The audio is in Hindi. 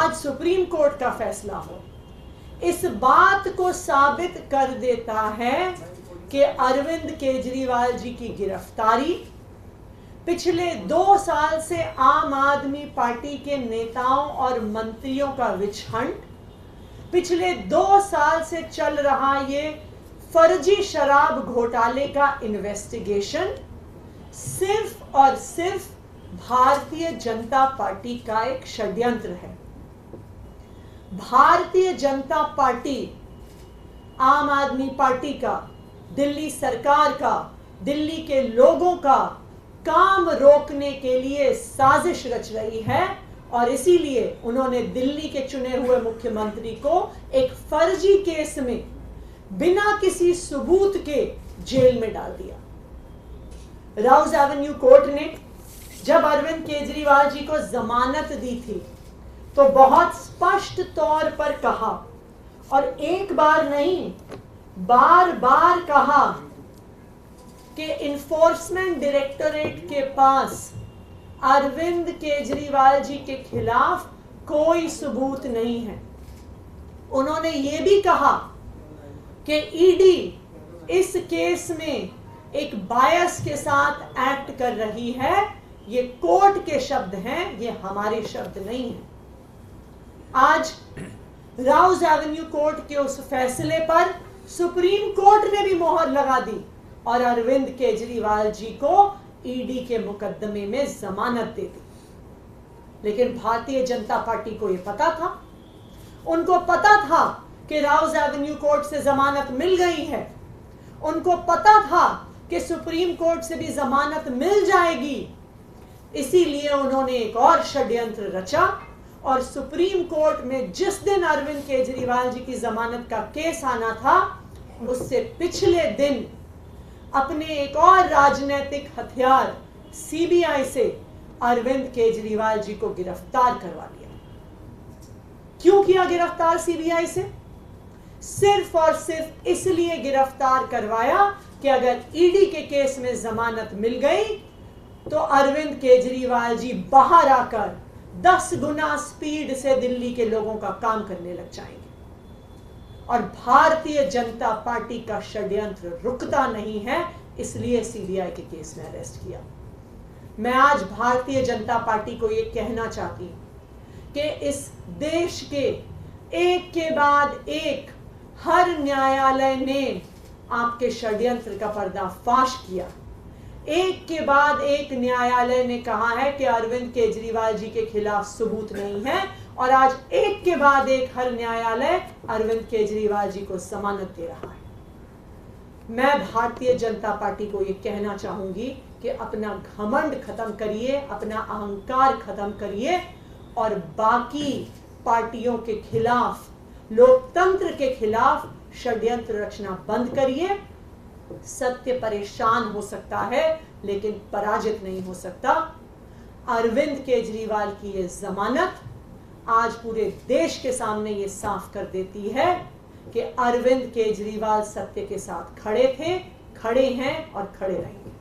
आज सुप्रीम कोर्ट का फैसला हो, इस बात को साबित कर देता है कि अरविंद केजरीवाल जी की गिरफ्तारी पिछले 2 साल से आम आदमी पार्टी के नेताओं और मंत्रियों का विच हंट, पिछले 2 साल से चल रहा ये फर्जी शराब घोटाले का इन्वेस्टिगेशन सिर्फ और सिर्फ भारतीय जनता पार्टी का एक षड्यंत्र है। भारतीय जनता पार्टी आम आदमी पार्टी का, दिल्ली सरकार का, दिल्ली के लोगों का काम रोकने के लिए साजिश रच रही है और इसीलिए उन्होंने दिल्ली के चुने हुए मुख्यमंत्री को एक फर्जी केस में बिना किसी सबूत के जेल में डाल दिया। राउज एवेन्यू कोर्ट ने जब अरविंद केजरीवाल जी को जमानत दी थी तो बहुत स्पष्ट तौर पर कहा, और एक बार नहीं बार बार कहा, कि इन्फोर्समेंट डायरेक्टोरेट के पास अरविंद केजरीवाल जी के खिलाफ कोई सबूत नहीं है। उन्होंने ये भी कहा कि ईडी इस केस में एक बायस के साथ एक्ट कर रही है। ये कोर्ट के शब्द हैं, ये हमारे शब्द नहीं हैं। आज राउज एवेन्यू कोर्ट के उस फैसले पर सुप्रीम कोर्ट ने भी मोहर लगा दी और अरविंद केजरीवाल जी को ईडी के मुकदमे में जमानत दे दी। लेकिन भारतीय जनता पार्टी को यह पता था, उनको पता था कि राउज एवेन्यू कोर्ट से जमानत मिल गई है, उनको पता था कि सुप्रीम कोर्ट से भी जमानत मिल जाएगी। इसीलिए उन्होंने एक और षड्यंत्र रचा और सुप्रीम कोर्ट में जिस दिन अरविंद केजरीवाल जी की जमानत का केस आना था, उससे पिछले दिन अपने एक और राजनीतिक हथियार सीबीआई से अरविंद केजरीवाल जी को गिरफ्तार करवा लिया। क्यों किया गिरफ्तार सीबीआई से? सिर्फ और सिर्फ इसलिए गिरफ्तार करवाया कि अगर ईडी के केस में जमानत मिल गई तो अरविंद केजरीवाल जी बाहर आकर 10 गुना स्पीड से दिल्ली के लोगों का काम करने लग जाएंगे। और भारतीय जनता पार्टी का षड्यंत्र रुकता नहीं है, इसलिए सीबीआई के केस में अरेस्ट किया। मैं आज भारतीय जनता पार्टी को यह कहना चाहती हूं कि इस देश के एक के बाद एक हर न्यायालय ने आपके षड्यंत्र का पर्दाफाश किया। एक के बाद एक न्यायालय ने कहा है कि अरविंद केजरीवाल जी के खिलाफ सबूत नहीं है और आज एक के बाद एक हर न्यायालय अरविंद केजरीवाल जी को जमानत दे रहा है। मैं भारतीय जनता पार्टी को यह कहना चाहूंगी कि अपना घमंड खत्म करिए, अपना अहंकार खत्म करिए और बाकी पार्टियों के खिलाफ, लोकतंत्र के खिलाफ षड्यंत्र रचना बंद करिए। सत्य परेशान हो सकता है लेकिन पराजित नहीं हो सकता। अरविंद केजरीवाल की ये जमानत आज पूरे देश के सामने ये साफ कर देती है कि अरविंद केजरीवाल सत्य के साथ खड़े थे, खड़े हैं और खड़े रहेंगे।